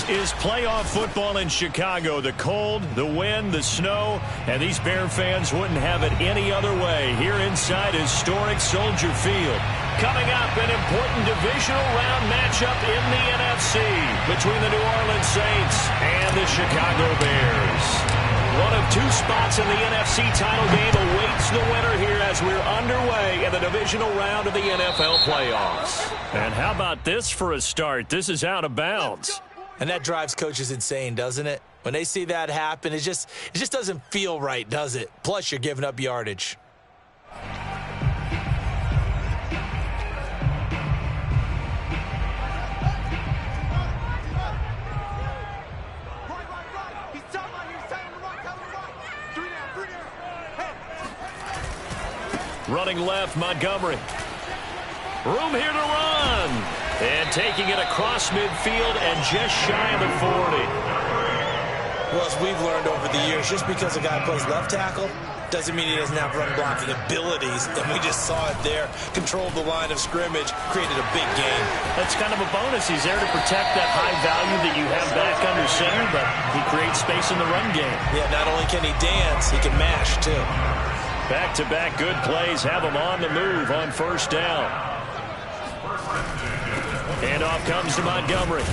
This is playoff football in Chicago. The cold, the wind, the snow, and these Bear fans wouldn't have it any other way here inside historic Soldier Field. Coming up, an important divisional round matchup in the NFC between the New Orleans Saints and the Chicago Bears. One of two spots in the NFC title game awaits the winner here as we're underway in the divisional round of the NFL playoffs. And how about this for a start? This is out of bounds. And that drives coaches insane, doesn't it? When they see that happen, it just doesn't feel right, does it? Plus, you're giving up yardage. Running left, Montgomery. Room here to run. And taking it across midfield and just shy of the 40. Well, as we've learned over the years, just because a guy plays left tackle doesn't mean he doesn't have run blocking abilities. And we just saw it there. Controlled the line of scrimmage, created a big game. That's kind of a bonus. He's there to protect that high value that you have back under center, but he creates space in the run game. Yeah, not only can he dance, he can mash, too. Back-to-back good plays have him on the move on first down. And off comes to Montgomery.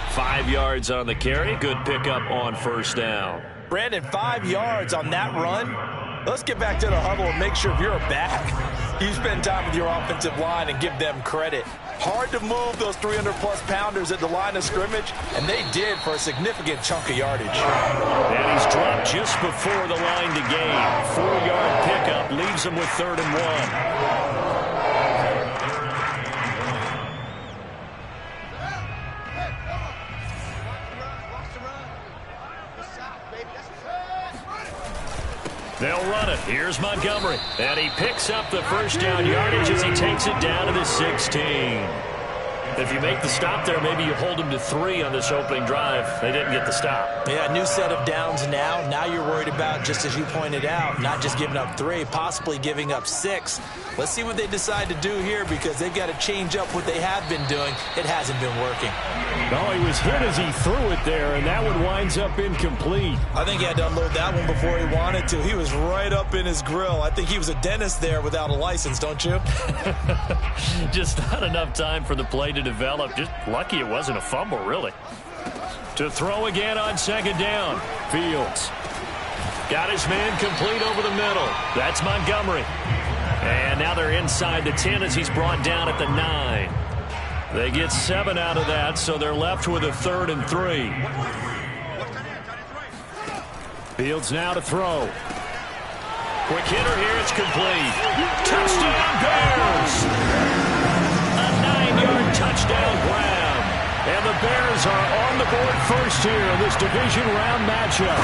5 yards on the carry. Good pickup on first down. Brandon, 5 yards on that run. Let's get back to the huddle and make sure if you're a back, you spend time with your offensive line and give them credit. Hard to move those 300-plus pounders at the line of scrimmage, and they did for a significant chunk of yardage. And he's dropped just before the line to gain. 4-yard pickup leaves him with 3rd and 1. They'll run it. Here's Montgomery. And he picks up the first down yardage as he takes it down to the 16. If you make the stop there, maybe you hold him to 3 on this opening drive. They didn't get the stop. Yeah, new set of downs now. Now you're worried about, just as you pointed out, not just giving up 3, possibly giving up 6. Let's see what they decide to do here because they've got to change up what they have been doing. It hasn't been working. No, he was hit as he threw it there, and that one winds up incomplete. I think he had to unload that one before he wanted to. He was right up in his grill. I think he was a dentist there without a license, don't you? Just not enough time for the play to develop. Just lucky it wasn't a fumble, really. To throw again on 2nd down. Fields. Got his man complete over the middle. That's Montgomery. And now they're inside the 10 as he's brought down at the 9. They get 7 out of that, so they're left with a 3rd and 3. Fields now to throw. Quick hitter here, it's complete. Touchdown Bears! A 9-yard touchdown grab. And the Bears are on the board first here in this division round matchup.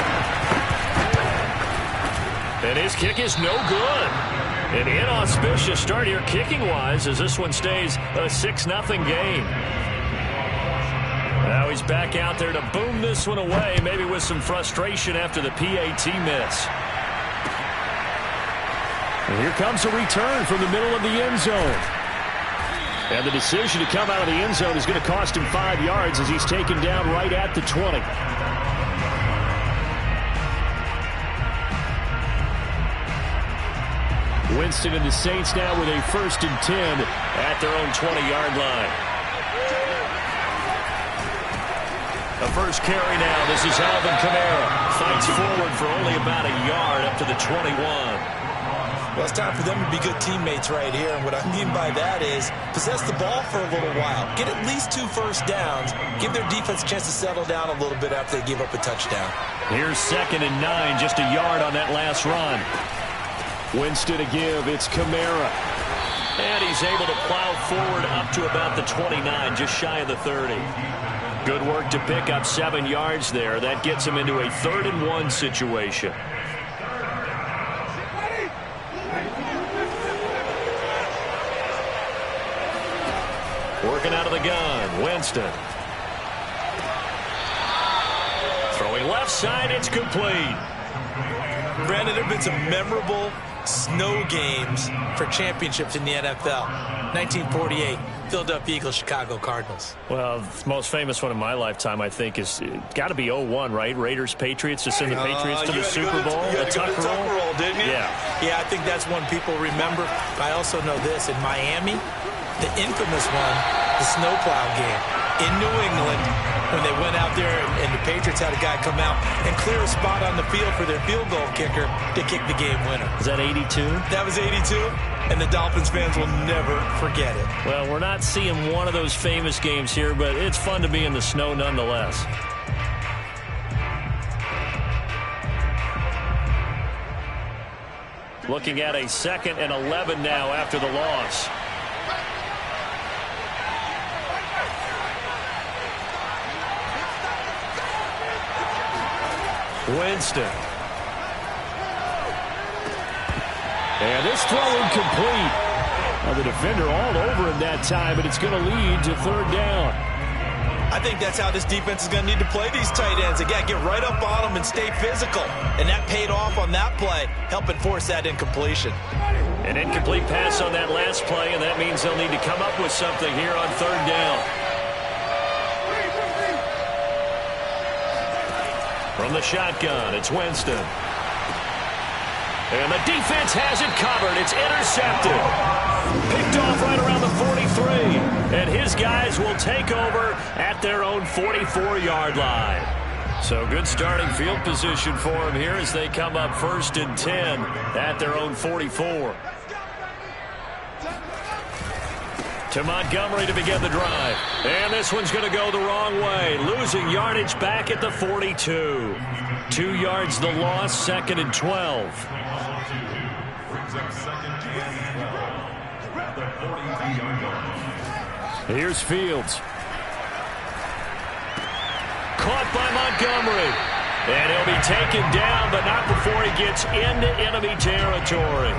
And his kick is no good. An inauspicious start here kicking-wise as this one stays a 6-0 game. Now he's back out there to boom this one away, maybe with some frustration after the PAT miss. And here comes a return from the middle of the end zone. And the decision to come out of the end zone is going to cost him 5 yards as he's taken down right at the 20. Winston and the Saints now with a 1st and 10 at their own 20-yard line. The first carry now. This is Alvin Kamara. Fights forward for only about a yard up to the 21. Well, it's time for them to be good teammates right here. And what I mean by that is possess the ball for a little while. Get at least 2 first downs. Give their defense a chance to settle down a little bit after they give up a touchdown. Here's 2nd and 9. Just a yard on that last run. Winston to give. It's Kamara. And he's able to plow forward up to about the 29, just shy of the 30. Good work to pick up 7 yards there. That gets him into a 3rd and 1 situation. Working out of the gun, Winston. Throwing left side, it's complete. Brandon, there have been some memorable snow games for championships in the NFL. 1948, Philadelphia Eagles, Chicago Cardinals. Well, the most famous one in my lifetime, I think, is got to be 0-1, right? Raiders, Patriots, to send the Patriots to the Super Bowl. The Tuck roll, didn't you? Yeah, I think that's one people remember. I also know this. In Miami, the infamous one, the snowplow game. In New England, when they went out there and the Patriots had a guy come out and clear a spot on the field for their field goal kicker to kick the game winner. Is that 82? That was 82, and the Dolphins fans will never forget it. Well, we're not seeing one of those famous games here, but it's fun to be in the snow nonetheless. Looking at a 2nd and 11 now after the loss. Winston. And this throw incomplete. Now the defender all over him that time, but it's going to lead to 3rd down. I think that's how this defense is going to need to play these tight ends. They got to get right up on them and stay physical. And that paid off on that play, helping force that incompletion. An incomplete pass on that last play, and that means they'll need to come up with something here on 3rd down. From the shotgun, it's Winston. And the defense has it covered. It's intercepted. Picked off right around the 43. And his guys will take over at their own 44-yard line. So good starting field position for them here as they come up 1st and 10 at their own 44. To Montgomery to begin the drive. And this one's going to go the wrong way. Losing yardage back at the 42. 2 yards the loss, 2nd and 12. Here's Fields. Caught by Montgomery. And he'll be taken down, but not before he gets into enemy territory.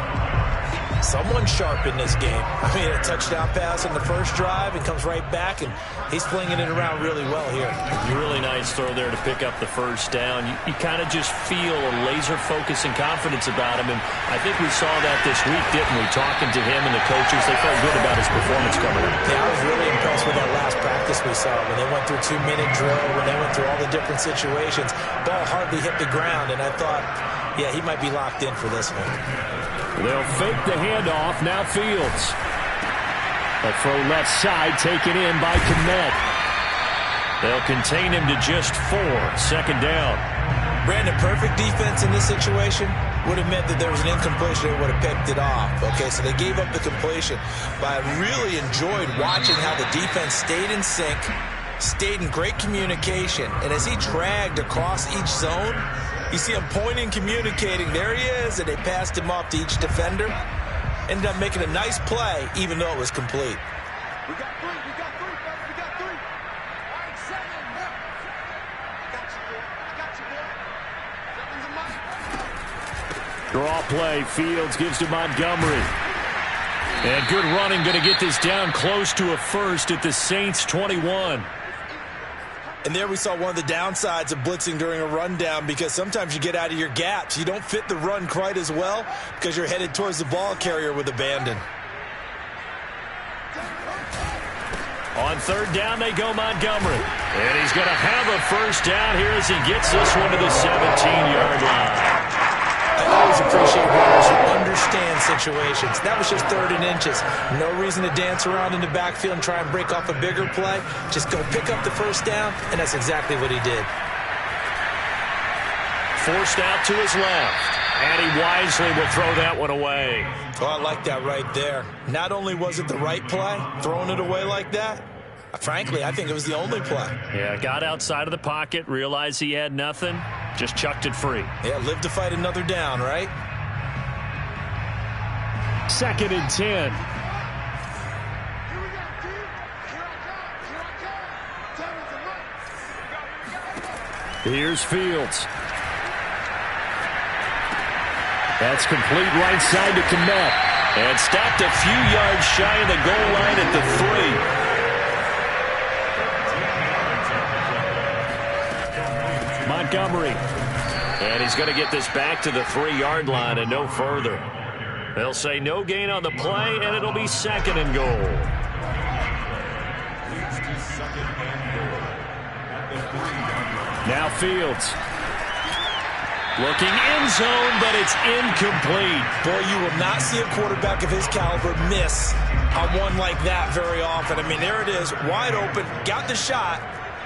Someone sharp in this game. I mean, a touchdown pass on the first drive and comes right back, and he's flinging it around really well here. Really nice throw there to pick up the 1st down. You kind of just feel a laser focus and confidence about him, and I think we saw that this week, didn't we? Talking to him and the coaches, they felt good about his performance coming up. Yeah, I was really impressed with that last practice we saw when they went through 2-minute drill, when they went through all the different situations. Ball hardly hit the ground, and I thought, yeah, he might be locked in for this one. They'll fake the handoff. Now Fields. A throw left side taken in by Kmet. They'll contain him to just 4. 2nd down. Brandon, perfect defense in this situation would have meant that there was an incompletion. They would have picked it off. Okay, so they gave up the completion. But I really enjoyed watching how the defense stayed in sync, stayed in great communication. And as he dragged across each zone, you see him pointing, communicating. There he is, and they passed him off to each defender. Ended up making a nice play, even though it was complete. We got 3. We got 3, fellas. We got 3. All right, 7. Got you, boy. 7's a must. Draw play. Fields gives to Montgomery. And good running. Going to get this down close to a 1st at the Saints 21. And there we saw one of the downsides of blitzing during a rundown, because sometimes you get out of your gaps. You don't fit the run quite as well because you're headed towards the ball carrier with abandon. On 3rd down, they go Montgomery. And he's going to have a 1st down here as he gets this one to the 17-yard line. I always appreciate runners who understand situations. That was just 3rd and inches. No reason to dance around in the backfield and try and break off a bigger play. Just go pick up the 1st down, and that's exactly what he did. Forced out to his left. And he wisely will throw that one away. Oh, I like that right there. Not only was it the right play, throwing it away like that, frankly, I think it was the only play. Yeah, got outside of the pocket, realized he had nothing, just chucked it free. Yeah, live to fight another down, right? 2nd and 10. Here's Fields. That's complete right side to Kmet. And stopped a few yards shy of the goal line at the 3. Montgomery. And he's going to get this back to the 3-yard line and no further. They'll say no gain on the play, and it'll be 2nd and goal. Now Fields. Looking end zone, but it's incomplete. Boy, you will not see a quarterback of his caliber miss on one like that very often. I mean, there it is, wide open, got the shot,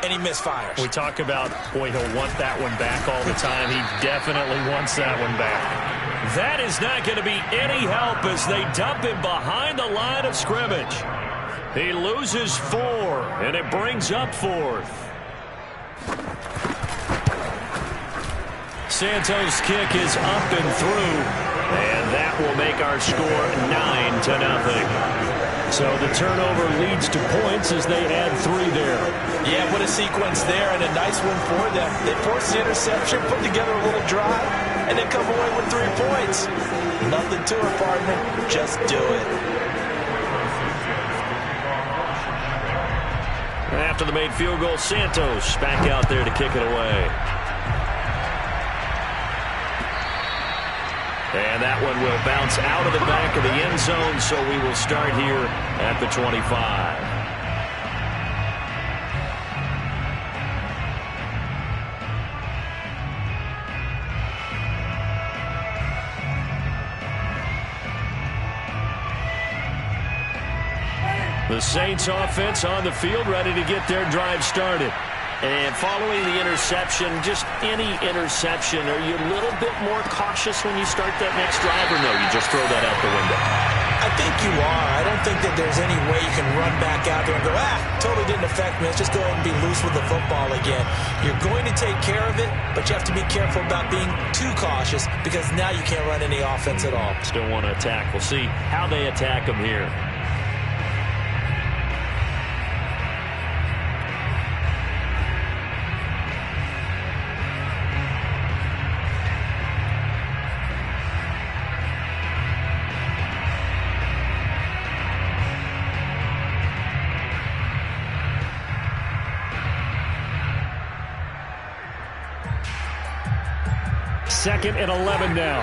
and he misfires. We talk about, boy, he'll want that one back all the time. He definitely wants that one back. That is not going to be any help as they dump him behind the line of scrimmage. He loses 4, and it brings up 4th. Santos' kick is up and through, and that will make our score 9-0. So the turnover leads to points as they add 3 there. Yeah, what a sequence there, and a nice one for them. They force the interception, put together a little drive, and then come away with 3 points. Nothing to it, partner. Just do it. After the made field goal, Santos back out there to kick it away. And that one will bounce out of the back of the end zone, so we will start here at the 25. The Saints offense on the field, ready to get their drive started. And following the interception, just any interception, are you a little bit more cautious when you start that next drive, or no, you just throw that out the window? I think you are. I don't think that there's any way you can run back out there and go, totally didn't affect me. Let's just go ahead and be loose with the football again. You're going to take care of it, but you have to be careful about being too cautious because now you can't run any offense at all. Still want to attack. We'll see how they attack them here. Second and 11 now.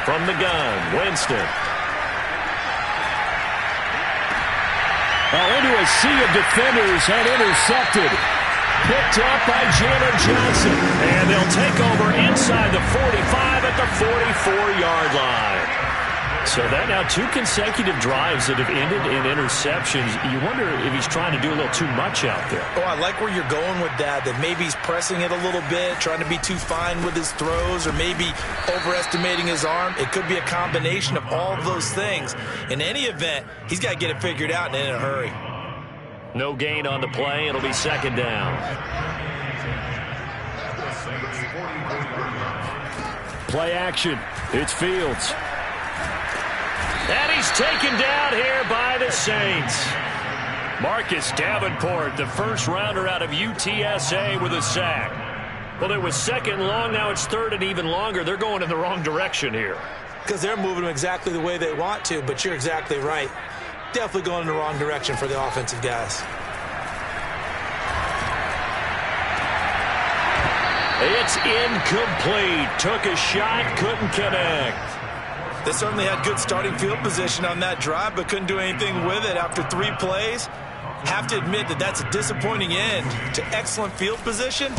From the gun, Winston. Into a sea of defenders and intercepted. Picked up by Jalen Johnson. And they'll take over inside the 45 at the 44-yard line. So that now 2 consecutive drives that have ended in interceptions. You wonder if he's trying to do a little too much out there. Oh, I like where you're going with that maybe he's pressing it a little bit, trying to be too fine with his throws, or maybe overestimating his arm. It could be a combination of all of those things. In any event, he's got to get it figured out and in a hurry. No gain on the play. It'll be 2nd down. Play action. It's Fields. And he's taken down here by the Saints. Marcus Davenport, the first rounder out of UTSA, with a sack. Well, it was 2nd long. Now it's 3rd and even longer. They're going in the wrong direction here. Because they're moving them exactly the way they want to, but you're exactly right. Definitely going in the wrong direction for the offensive guys. It's incomplete. Took a shot, couldn't connect. They certainly had good starting field position on that drive, but couldn't do anything with it after 3 plays. Have to admit that that's a disappointing end to excellent field position.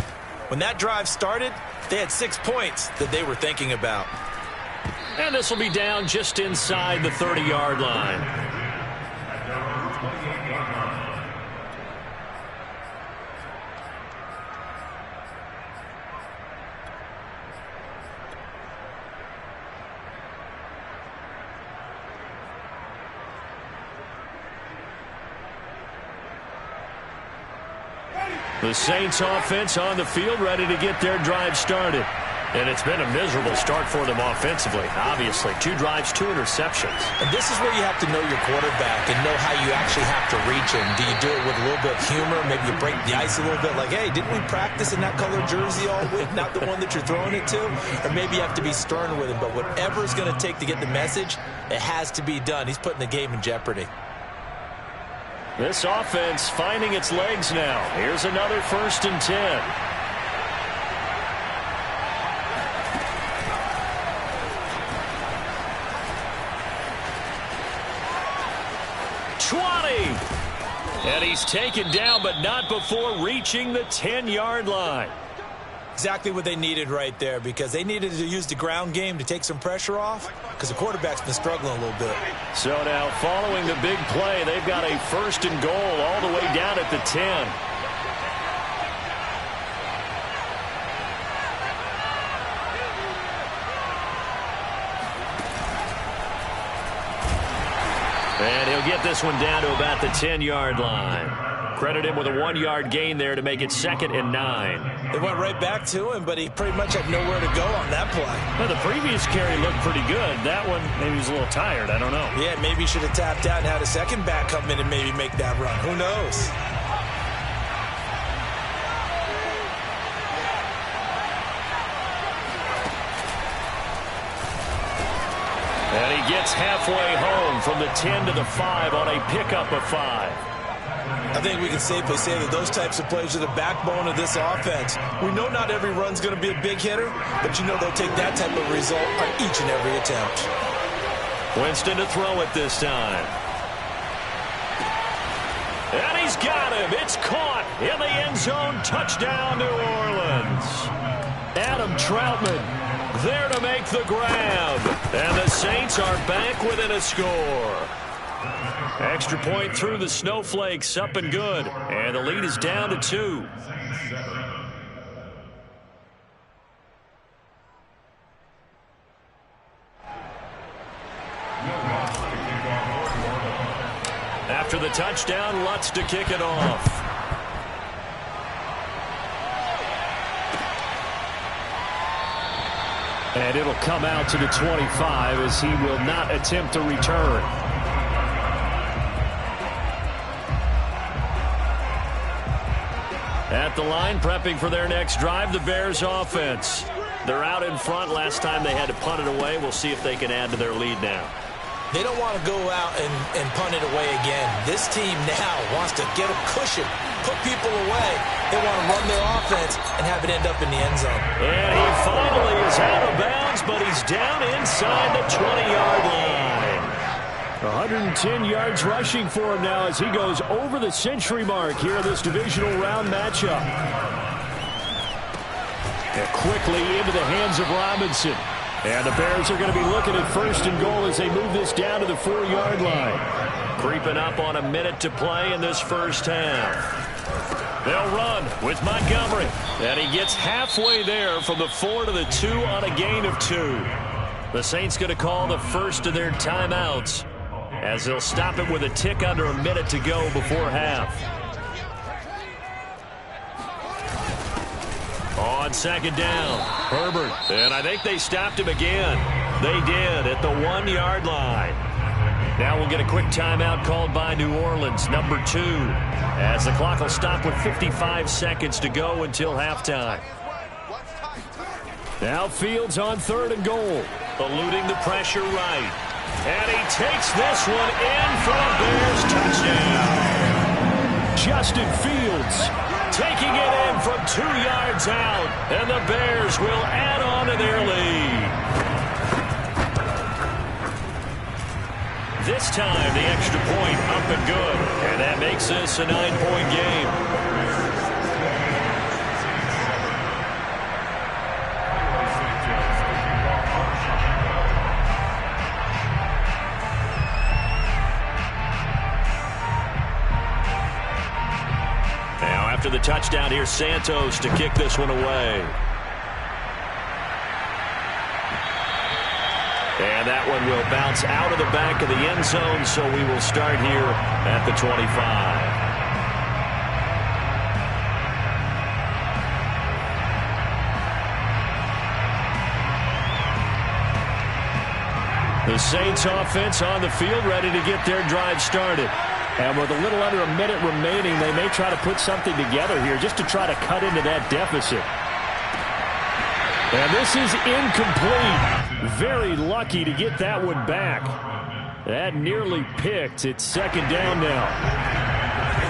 When that drive started, they had 6 points that they were thinking about. And this will be down just inside the 30-yard line. The Saints offense on the field, ready to get their drive started. And it's been a miserable start for them offensively, obviously. 2 drives, 2 interceptions. And this is where you have to know your quarterback and know how you actually have to reach him. Do you do it with a little bit of humor? Maybe you break the ice a little bit, like, hey, didn't we practice in that color jersey all week, not the one that you're throwing it to? Or maybe you have to be stern with him. But whatever it's going to take to get the message, it has to be done. He's putting the game in jeopardy. This offense finding its legs now. Here's another 1st and 10. 20. And he's taken down, but not before reaching the 10-yard line. Exactly what they needed right there, because they needed to use the ground game to take some pressure off, because the quarterback's been struggling a little bit. So now following the big play, they've got a 1st and goal all the way down at the 10. And he'll get this one down to about the 10-yard line. Credit him with a 1-yard gain there to make it 2nd and 9. They went right back to him, but he pretty much had nowhere to go on that play. Well, the previous carry looked pretty good. That one, maybe he was a little tired. I don't know. Yeah, maybe he should have tapped out and had a second back come in and maybe make that run. Who knows? And he gets halfway home from the 10 to the 5 on a pickup of 5. I think we can safely say that those types of plays are the backbone of this offense. We know not every run's going to be a big hitter, but you know they'll take that type of result on each and every attempt. Winston to throw it this time. And he's got him. It's caught in the end zone. Touchdown, New Orleans. Adam Troutman there to make the grab. And the Saints are back within a score. Extra point through the snowflakes, up and good. And the lead is down to 2. After the touchdown, Lutz to kick it off. And it'll come out to the 25 as he will not attempt to return. At the line, prepping for their next drive, the Bears offense. They're out in front. Last time they had to punt it away. We'll see if they can add to their lead now. They don't want to go out and punt it away again. This team now wants to get a cushion, put people away. They want to run their offense and have it end up in the end zone. And he finally is out of bounds, but he's down inside the 20-yard line. 110 yards rushing for him now as he goes over the century mark here in this divisional round matchup. And quickly into the hands of Robinson. And the Bears are going to be looking at 1st and goal as they move this down to the 4-yard line. Creeping up on a minute to play in this first half. They'll run with Montgomery. And he gets halfway there from the 4 to the 2 on a gain of 2. The Saints going to call the first of their timeouts as they'll stop it with a tick under a minute to go before half. On 2nd down, Herbert. And I think they stopped him again. They did at the 1-yard line. Now we'll get a quick timeout called by New Orleans, number 2, as the clock will stop with 55 seconds to go until halftime. Now Fields on 3rd and goal, eluding the pressure right. And he takes this one in for a Bears touchdown. Justin Fields taking it in from 2 yards out, and the Bears will add on to their lead. This time, the extra point up and good, and that makes this a 9-point game. After the touchdown, here's Santos to kick this one away. And that one will bounce out of the back of the end zone, so we will start here at the 25. The Saints offense on the field, ready to get their drive started. And with a little under a minute remaining, they may try to put something together here just to try to cut into that deficit. And this is incomplete. Very lucky to get that one back. That nearly picked. It's 2nd down now.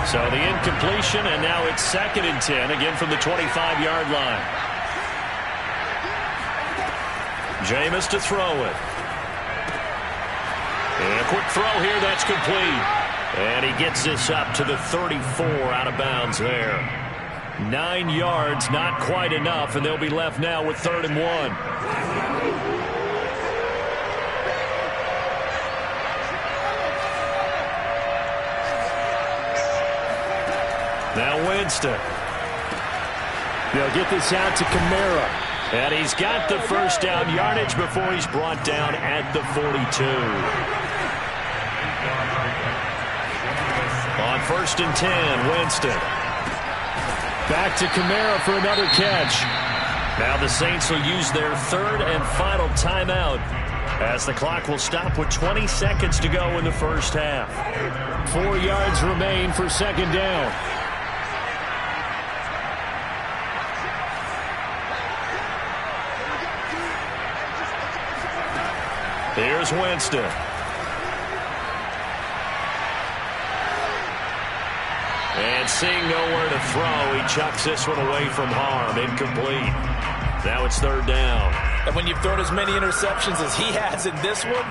So the incompletion, and now it's 2nd and 10, again from the 25-yard line. Jameis to throw it. And a quick throw here, that's complete. And he gets this up to the 34 out of bounds there. 9 yards, not quite enough, and they'll be left now with 3rd and 1. Now Winston. They'll get this out to Kamara. And he's got the first down yardage before he's brought down at the 42. On 1st and 10, Winston. Back to Kamara for another catch. Now the Saints will use their 3rd and final timeout as the clock will stop with 20 seconds to go in the first half. 4 yards remain for 2nd down. Here's Winston. And seeing nowhere to throw, he chucks this one away from harm. Incomplete. Now it's 3rd down. And when you've thrown as many interceptions as he has in this one,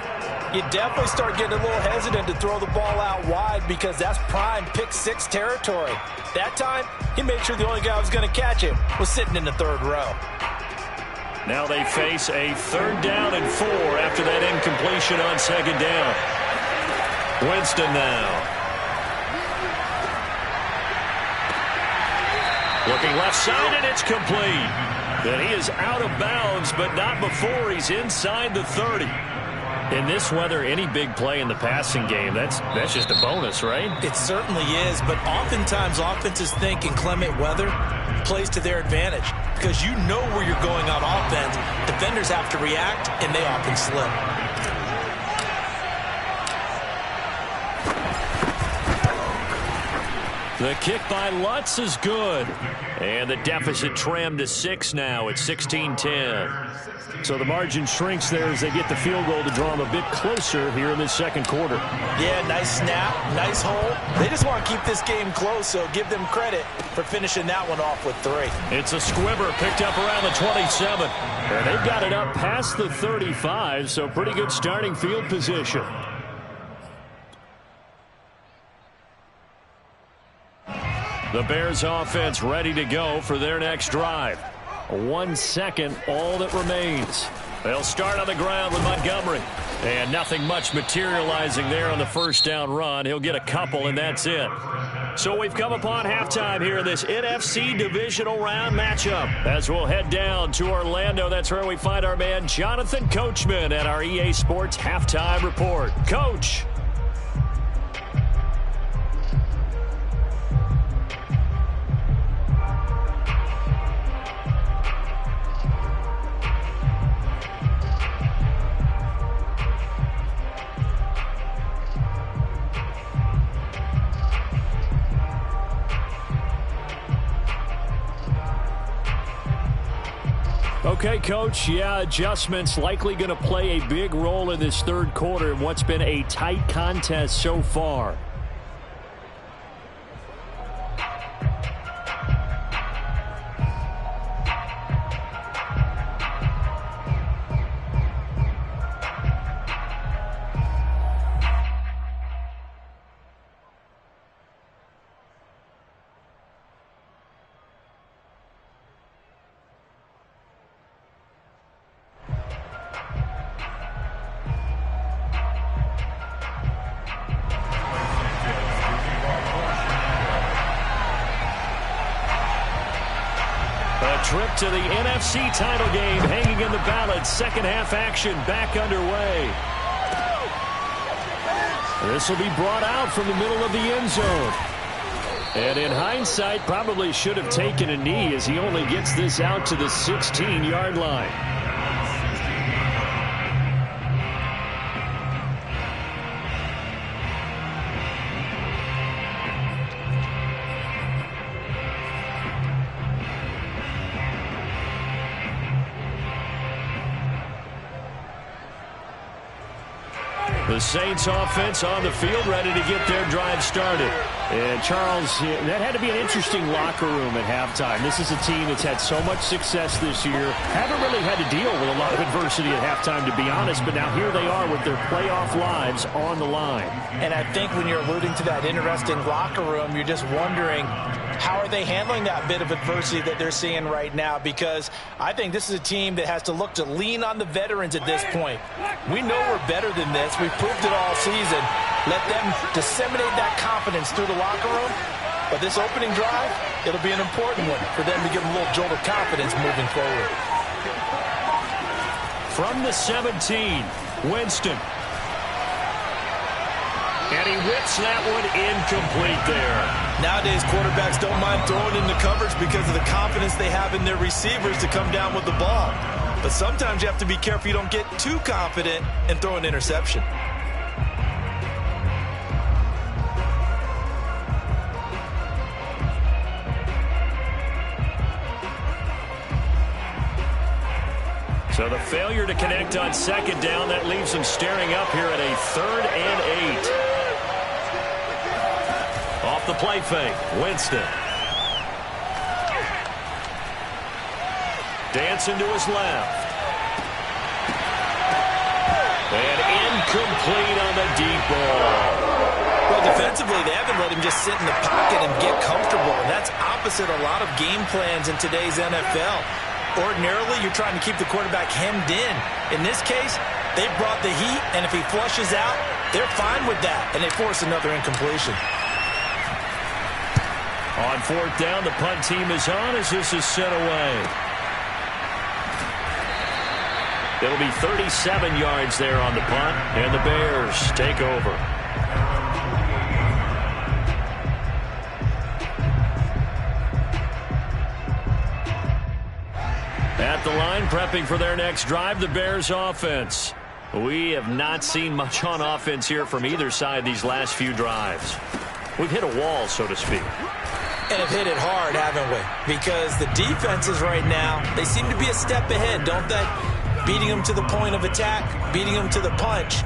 you definitely start getting a little hesitant to throw the ball out wide because that's prime pick 6 territory. That time, he made sure the only guy who was going to catch it was sitting in the 3rd row. Now they face a 3rd down and 4 after that incompletion on 2nd down. Winston now. Looking left side, and it's complete. Then he is out of bounds, but not before he's inside the 30. In this weather, any big play in the passing game, that's just a bonus, right? It certainly is, but oftentimes offenses think in clement weather plays to their advantage because you know where you're going on offense. Defenders have to react, and they often slip. The kick by Lutz is good. And the deficit trimmed to 6 now at 16-10. So the margin shrinks there as they get the field goal to draw them a bit closer here in this 2nd quarter. Yeah, nice snap, nice hole. They just want to keep this game close, so give them credit for finishing that one off with 3. It's a squibber picked up around the 27. And they've got it up past the 35, so pretty good starting field position. The Bears offense ready to go for their next drive. 1 second, all that remains. They'll start on the ground with Montgomery. And nothing much materializing there on the 1st down run. He'll get a couple, and that's it. So we've come upon halftime here in this NFC divisional round matchup. As we'll head down to Orlando, that's where we find our man Jonathan Coachman at our EA Sports Halftime Report. Coach. Okay, Coach, yeah, adjustments likely going to play a big role in this 3rd quarter in what's been a tight contest so far. Trip to the NFC title game hanging in the balance. 2nd half action back underway. This will be brought out from the middle of the end zone. And in hindsight, probably should have taken a knee as he only gets this out to the 16-yard line. The Saints offense on the field, ready to get their drive started. And Charles, that had to be an interesting locker room at halftime. This is a team that's had so much success this year. Haven't really had to deal with a lot of adversity at halftime, to be honest. But now here they are with their playoff lives on the line. And I think when you're alluding to that interesting locker room, you're just wondering, how are they handling that bit of adversity that they're seeing right now? Because I think this is a team that has to look to lean on the veterans at this point. We know we're better than this. We've proved it all season. Let them disseminate that confidence through the locker room. But this opening drive, it'll be an important one for them to give them a little jolt of confidence moving forward. From the 17, Winston. And he whips that one incomplete there. Nowadays, quarterbacks don't mind throwing into coverage because of the confidence they have in their receivers to come down with the ball. But sometimes you have to be careful you don't get too confident and throw an interception. So the failure to connect on second down, that leaves them staring up here at a 3rd and 8. Off the play fake, Winston. Dancing to his left. And incomplete on the deep ball. Well, defensively, they haven't let him just sit in the pocket and get comfortable. And that's opposite a lot of game plans in today's NFL. Ordinarily, you're trying to keep the quarterback hemmed in. In this case, they brought the heat, and if he flushes out, they're fine with that, and they force another incompletion. On 4th down, the punt team is on as this is sent away. It'll be 37 yards there on the punt, and the Bears take over. At the line, prepping for their next drive, the Bears offense. We have not seen much on offense here from either side these last few drives. We've hit a wall, so to speak. And have hit it hard, haven't we? Because the defenses right now, they seem to be a step ahead, don't they? Beating them to the point of attack, beating them to the punch.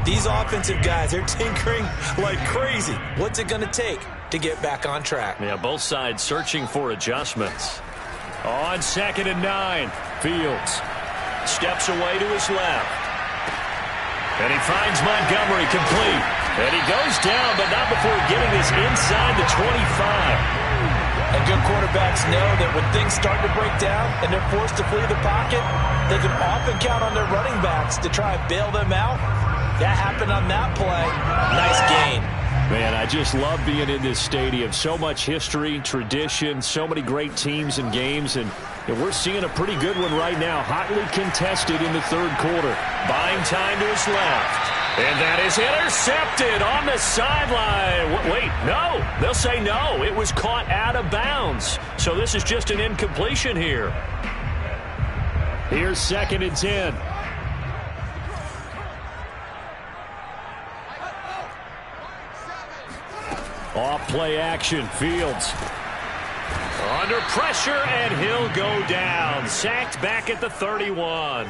These offensive guys, they're tinkering like crazy. What's it going to take to get back on track? Yeah, both sides searching for adjustments. On 2nd and 9, Fields steps away to his left. And he finds Montgomery complete. And he goes down, but not before getting this inside the 25. And good quarterbacks know that when things start to break down and they're forced to flee the pocket, they can often count on their running backs to try and bail them out. That happened on that play. Nice gain. Man, I just love being in this stadium. So much history, tradition, so many great teams and games, and we're seeing a pretty good one right now. Hotly contested in the 3rd quarter. Buying time to his left. And that is intercepted on the sideline. Wait, no. They'll say no. It was caught out of bounds. So this is just an incompletion here. Here's 2nd and 10. Off play action, Fields. Under pressure, and he'll go down. Sacked back at the 31.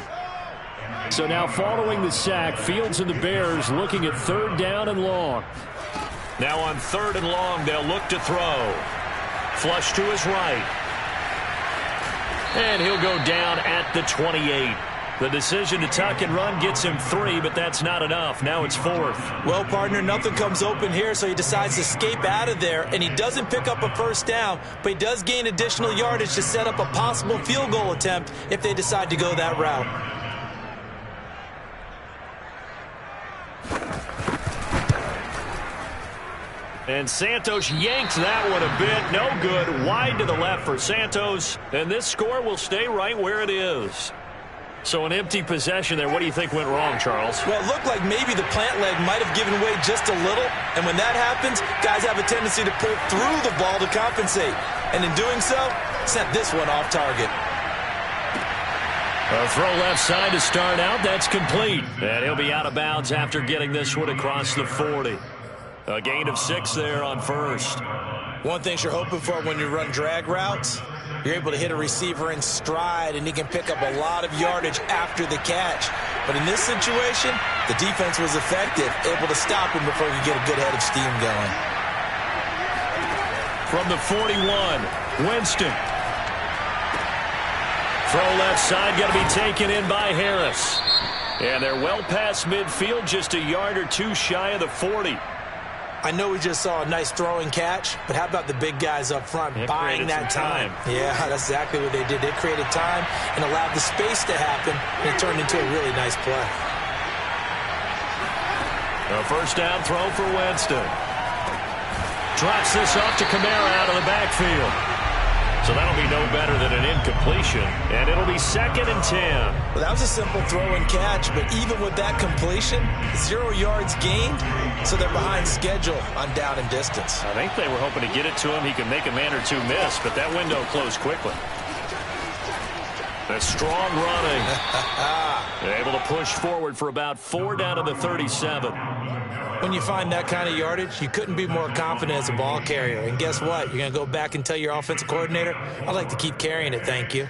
So now following the sack, Fields and the Bears looking at 3rd down and long. Now on 3rd and long, they'll look to throw. Flush to his right. And he'll go down at the 28. The decision to tuck and run gets him 3, but that's not enough. Now it's 4th. Well, partner, nothing comes open here, so he decides to escape out of there, and he doesn't pick up a 1st down, but he does gain additional yardage to set up a possible field goal attempt if they decide to go that route. And Santos yanked that one a bit. No good. Wide to the left for Santos, and this score will stay right where it is. So an empty possession there. What do you think went wrong, Charles? Well, it looked like maybe the plant leg might have given way just a little. And when that happens, guys have a tendency to pull through the ball to compensate. And in doing so, sent this one off target. A throw left side to start out. That's complete. And he'll be out of bounds after getting this one across the 40. A gain of 6 there on 1st. One thing you're hoping for when you run drag routes, you're able to hit a receiver in stride, and he can pick up a lot of yardage after the catch. But in this situation, the defense was effective, able to stop him before he could get a good head of steam going. From the 41, Winston. Throw left side, going to be taken in by Harris. And they're well past midfield, just a yard or two shy of the 40. I know we just saw a nice throwing catch, but how about the big guys up front buying that time? Yeah, that's exactly what they did. They created time and allowed the space to happen, and it turned into a really nice play. A first down throw for Winston. Drops this off to Kamara out of the backfield. So that'll be no better than an incompletion, and it'll be 2nd and 10. Well, that was a simple throw and catch, but even with that completion, 0 yards gained, so they're behind schedule on down and distance. I think they were hoping to get it to him. He could make a man or two miss, but that window closed quickly. A strong running. Able to push forward for about 4 down to the 37. When you find that kind of yardage, you couldn't be more confident as a ball carrier. And guess what? You're going to go back and tell your offensive coordinator, I'd like to keep carrying it, thank you.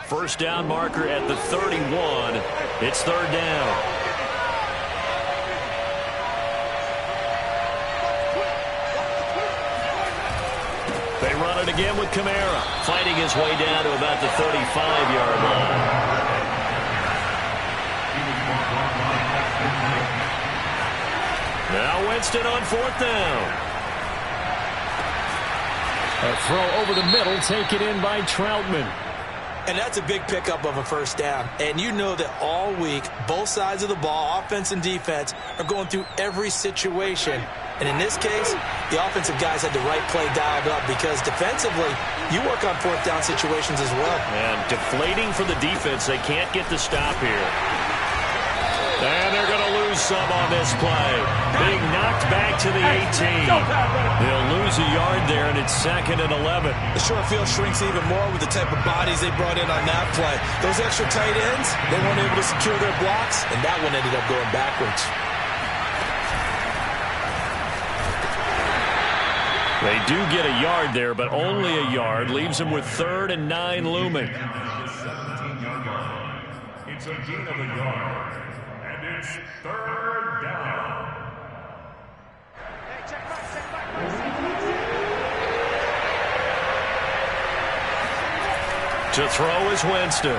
First down marker at the 31. It's 3rd down. They run it again with Kamara, fighting his way down to about the 35-yard line. Now Winston on 4th down. A throw over the middle, taken in by Troutman. And that's a big pickup of a first down. And you know that all week, both sides of the ball, offense and defense, are going through every situation. And in this case, the offensive guys had the right play dialed up because defensively, you work on 4th down situations as well. And deflating for the defense. They can't get the stop here. And they're going to lose some on this play. Being knocked back to the 18. They'll lose a yard there, and it's 2nd and 11. The short field shrinks even more with the type of bodies they brought in on that play. Those extra tight ends, they weren't able to secure their blocks, and that one ended up going backwards. They do get a yard there, but only a yard. Leaves them with 3rd and 9 looming. It's a gain of a yard, and it's 3rd down. To throw is Winston.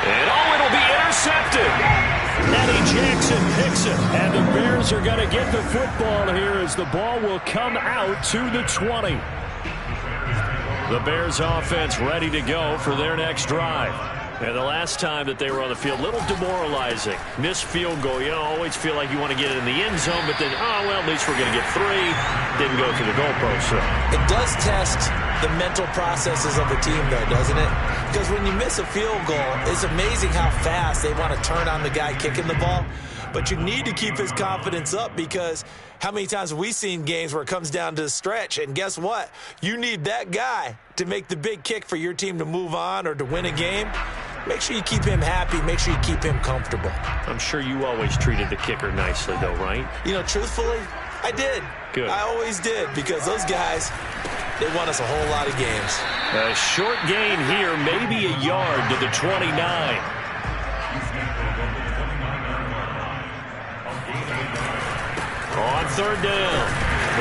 And it'll be intercepted. Eddie Jackson picks it, and the Bears are going to get the football here as the ball will come out to the 20. The Bears offense ready to go for their next drive. And the last time that they were on the field, a little demoralizing. Missed field goal. You know, always feel like you want to get it in the end zone, but then, oh, well, at least we're going to get 3. Didn't go through the goalpost. So. It does test the mental processes of a team, though, doesn't it? Because when you miss a field goal, it's amazing how fast they want to turn on the guy kicking the ball. But you need to keep his confidence up because how many times have we seen games where it comes down to the stretch? And guess what? You need that guy to make the big kick for your team to move on or to win a game. Make sure you keep him happy. Make sure you keep him comfortable. I'm sure you always treated the kicker nicely, though, right? You know, truthfully, I did. Good. I always did because those guys, they won us a whole lot of games. A short gain here, maybe a yard to the 29. On 3rd down,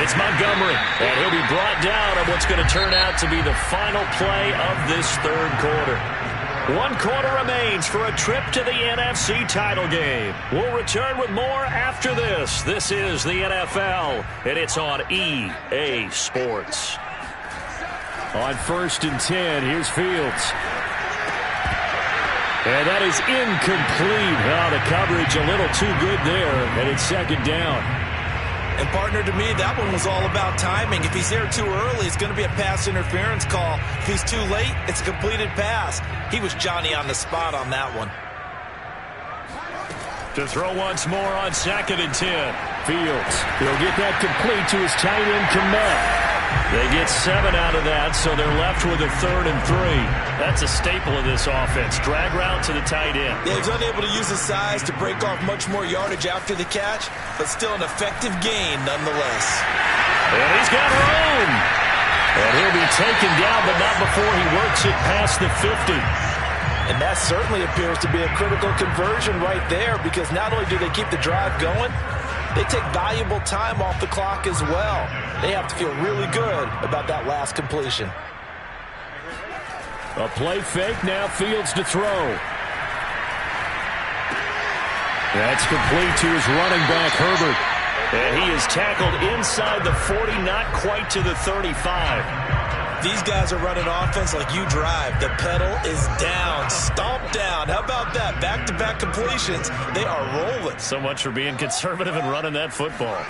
it's Montgomery, and he'll be brought down on what's going to turn out to be the final play of this 3rd quarter. 1 quarter remains for a trip to the NFC title game. We'll return with more after this. This is the NFL, and it's on EA Sports. On 1st and 10, here's Fields. And that is incomplete. Oh, the coverage a little too good there, and it's 2nd down. And, partner, to me, that one was all about timing. If he's there too early, it's going to be a pass interference call. If he's too late, it's a completed pass. He was Johnny on the spot on that one. To throw once more on 2nd and 10. Fields, he'll get that complete to his tight end, Komet. They get 7 out of that, so they're left with a 3rd and 3. That's a staple of this offense. Drag route to the tight end. Yeah, he's unable to use his size to break off much more yardage after the catch, but still an effective gain nonetheless. And he's got room. And he'll be taken down, but not before he works it past the 50. And that certainly appears to be a critical conversion right there, because not only do they keep the drive going, they take valuable time off the clock as well. They have to feel really good about that last completion. A play fake, now Fields to throw. That's complete to his running back, Herbert. And he is tackled inside the 40, not quite to the 35. These guys are running offense like you drive. The pedal is down, stomp down. How about that? Back-to-back completions. They are rolling. So much for being conservative and running that football.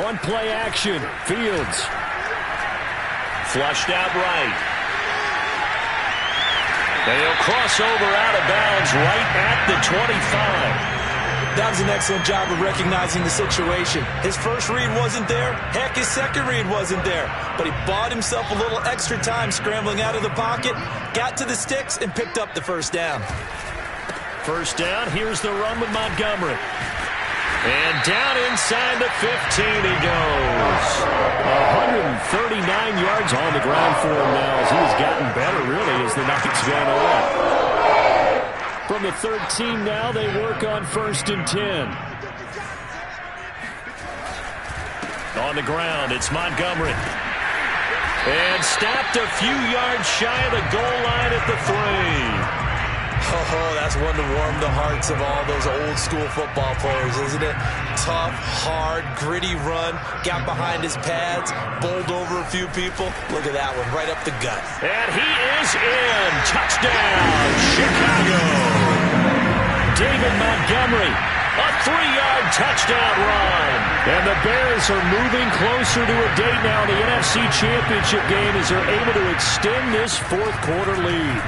On play action, Fields. Flushed out right. And he'll cross over out of bounds right at the 25. That was an excellent job of recognizing the situation. His first read wasn't there. Heck, his second read wasn't there. But he bought himself a little extra time scrambling out of the pocket, got to the sticks, and picked up the first down. First down, here's the run with Montgomery. And down inside the 15 he goes. 139 yards on the ground for him now as he's gotten better, really, as the night's gone on. From the 13 now, they work on 1st and 10. On the ground, it's Montgomery. And stopped a few yards shy of the goal line at the 3. Oh, that's one to warm the hearts of all those old school football players, isn't it? Tough, hard, gritty run, got behind his pads, bowled over a few people. Look at that one, right up the gut. And he is in. Touchdown, Chicago. David Montgomery, a 3-yard touchdown run. And the Bears are moving closer to a date now in the NFC Championship game as they're able to extend this 4th quarter lead.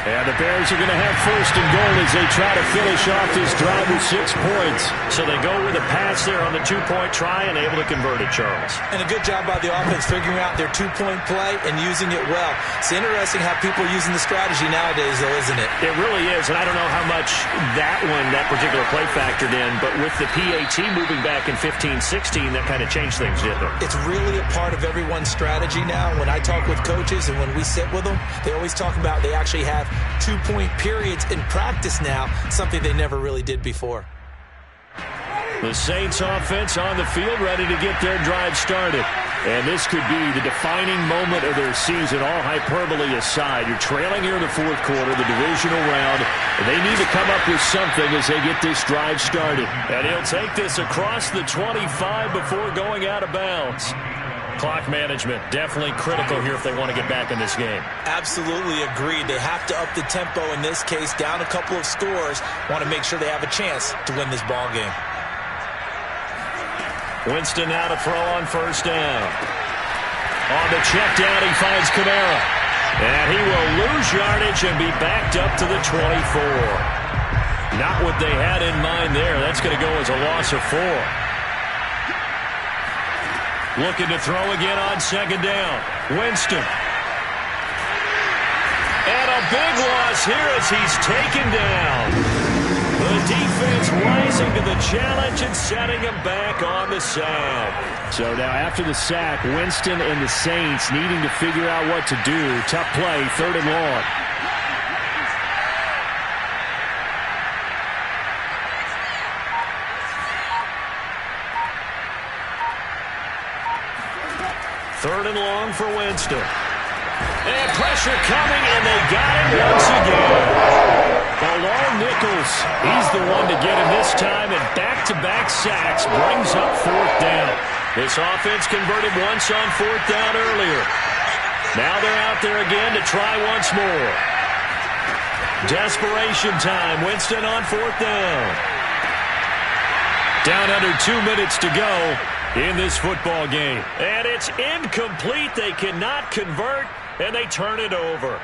And the Bears are going to have 1st and goal as they try to finish off this drive with 6 points. So they go with a pass there on the 2-point try and able to convert it, Charles. And a good job by the offense figuring out their 2-point play and using it well. It's interesting how people are using the strategy nowadays, though, isn't it? It really is, and I don't know how much that particular play factored in, but with the PAT moving back in 15-16, that kind of changed things, didn't it? It's really a part of everyone's strategy now. When I talk with coaches and when we sit with them, they always talk about they actually have 2-point periods in practice now, something they never really did before. The Saints offense on the field ready to get their drive started. And this could be the defining moment of their season, all hyperbole aside. You're trailing here in the 4th quarter, the divisional round, and they need to come up with something as they get this drive started. And he'll take this across the 25 before going out of bounds. Clock management, definitely critical here if they want to get back in this game. Absolutely agreed. They have to up the tempo in this case, down a couple of scores. Want to make sure they have a chance to win this ball game. Winston now to throw on 1st down. On the check down, he finds Kamara. And he will lose yardage and be backed up to the 24. Not what they had in mind there. That's going to go as a loss of 4. Looking to throw again on 2nd down. Winston. And a big loss here as he's taken down. The defense rising to the challenge and setting him back on the sack. So now after the sack, Winston and the Saints needing to figure out what to do. Tough play, 3rd and long. Third and long for Winston. And pressure coming, and they got him once again. Bilal Nichols, he's the one to get him this time, and back-to-back sacks brings up 4th down. This offense converted once on 4th down earlier. Now they're out there again to try once more. Desperation time. Winston on 4th down. Down under 2 minutes to go in this football game. And it's incomplete. They cannot convert, and they turn it over.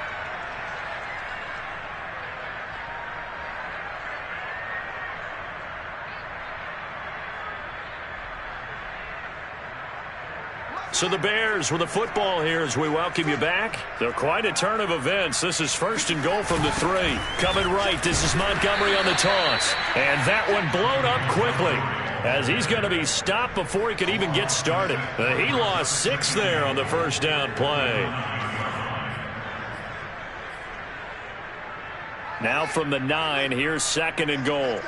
So the Bears with the football here as we welcome you back. So quite a turn of events. This is 1st and goal from the 3. Coming right, this is Montgomery on the toss. And that one blown up quickly, as he's going to be stopped before he could even get started. He lost 6 there on the first down play. Now from the 9, here's 2nd and goal.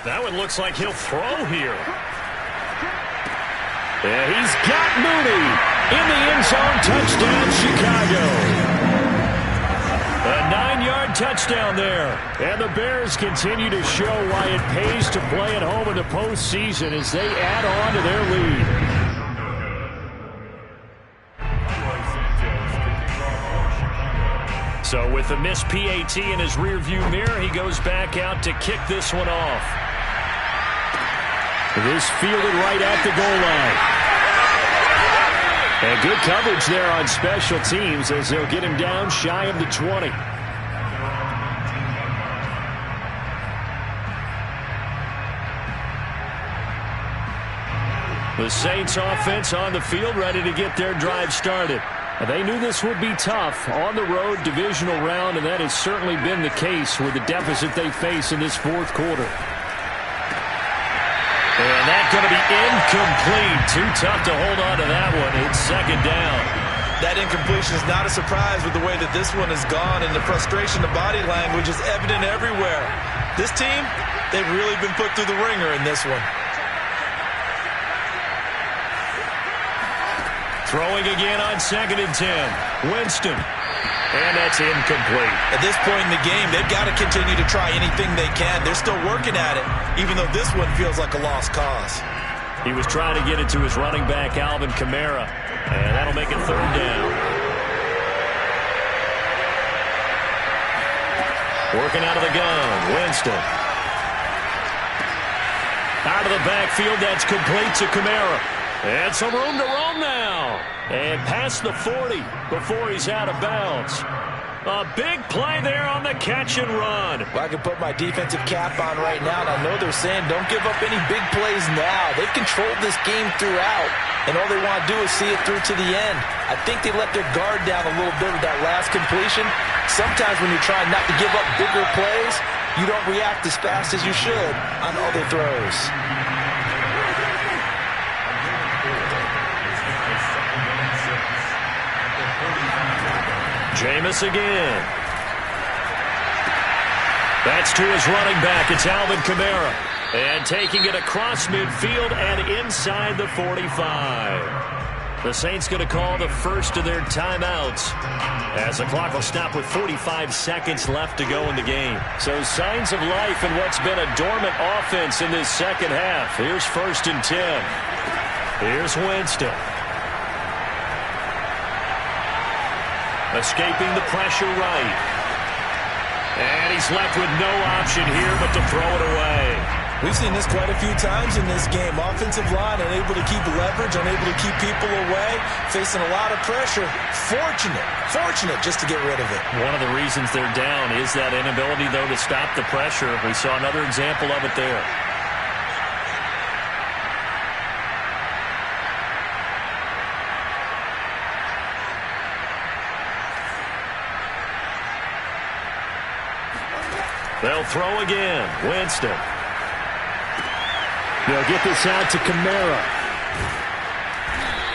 That one looks like he'll throw here. Yeah, he's got Mooney in the end zone. Touchdown, Chicago. A 9-yard touchdown there. And the Bears continue to show why it pays to play at home in the postseason as they add on to their lead. So with the missed PAT in his rearview mirror, he goes back out to kick this one off. This fielded right at the goal line. And good coverage there on special teams as they'll get him down shy of the 20. The Saints offense on the field ready to get their drive started. They knew this would be tough on the road divisional round, and that has certainly been the case with the deficit they face in this 4th quarter. And that's going to be incomplete. Too tough to hold on to that one. It's 2nd down. That incompletion is not a surprise with the way that this one has gone, and the frustration, the body language is evident everywhere. This team, they've really been put through the ringer in this one. Throwing again on 2nd and 10. Winston. And that's incomplete. At this point in the game, they've got to continue to try anything they can. They're still working at it, even though this one feels like a lost cause. He was trying to get it to his running back, Alvin Kamara. And that'll make it 3rd down. Working out of the gun, Winston. Out of the backfield, that's complete to Kamara. And some room to roam now. And past the 40 before he's out of bounds. A big play there on the catch and run. Well, I can put my defensive cap on right now, and I know they're saying don't give up any big plays now. They've controlled this game throughout, and all they want to do is see it through to the end. I think they let their guard down a little bit with that last completion. Sometimes when you're trying not to give up bigger plays, you don't react as fast as you should on other throws. Jameis again. That's to his running back. It's Alvin Kamara. And taking it across midfield and inside the 45. The Saints going to call the first of their timeouts as the clock will stop with 45 seconds left to go in the game. So signs of life in what's been a dormant offense in this second half. Here's 1st and 10. Here's Winston. Escaping the pressure right. And he's left with no option here but to throw it away. We've seen this quite a few times in this game. Offensive line unable to keep leverage, unable to keep people away, facing a lot of pressure. Fortunate just to get rid of it. One of the reasons they're down is that inability, though, to stop the pressure. We saw another example of it there. They'll throw again. Winston. They'll get this out to Kamara.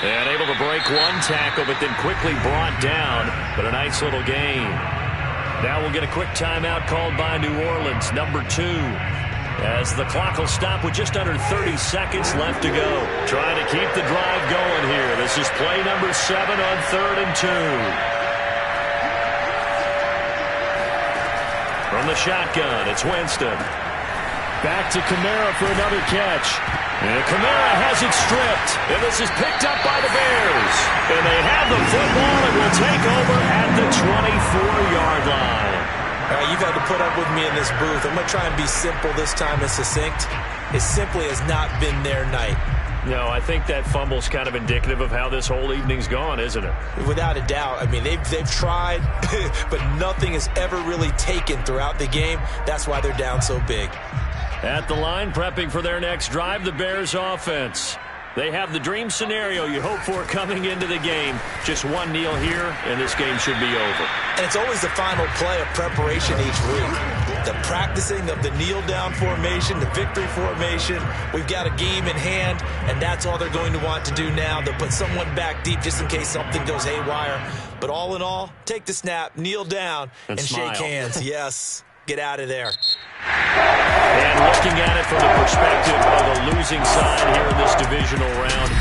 And able to break one tackle, but then quickly brought down. But a nice little gain. Now we'll get a quick timeout called by New Orleans, number 2. As the clock will stop with just under 30 seconds left to go. Trying to keep the drive going here. This is play number 7 on 3rd and 2. From the shotgun, it's Winston. Back to Kamara for another catch. And Kamara has it stripped. And this is picked up by the Bears. And they have the football and will take over at the 24-yard line. All right, you've had to put up with me in this booth. I'm going to try and be simple this time and succinct. It simply has not been their night. No, I think that fumble's kind of indicative of how this whole evening's gone, isn't it? Without a doubt. I mean, they've tried, but nothing has ever really taken throughout the game. That's why they're down so big. At the line, prepping for their next drive, the Bears offense. They have the dream scenario you hope for coming into the game. Just one kneel here, and this game should be over. And it's always the final play of preparation each week. The practicing of the kneel-down formation, the victory formation. We've got a game in hand, and that's all they're going to want to do now. They'll put someone back deep just in case something goes haywire. But all in all, take the snap, kneel down, and shake hands. Yes, get out of there. And looking at it from the perspective of the losing side here in this divisional round,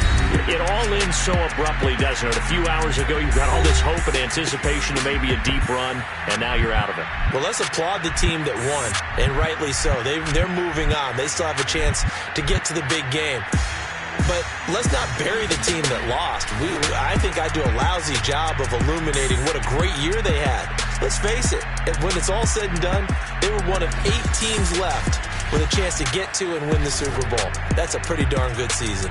it all ends so abruptly, doesn't it? A few hours ago, you've got all this hope and anticipation of maybe a deep run, and now you're out of it. Well, let's applaud the team that won, and rightly so. They're moving on. They still have a chance to get to the big game. But let's not bury the team that lost. I think I do a lousy job of illuminating what a great year they had. Let's face it, when it's all said and done, they were one of 8 teams left with a chance to get to and win the Super Bowl. That's a pretty darn good season.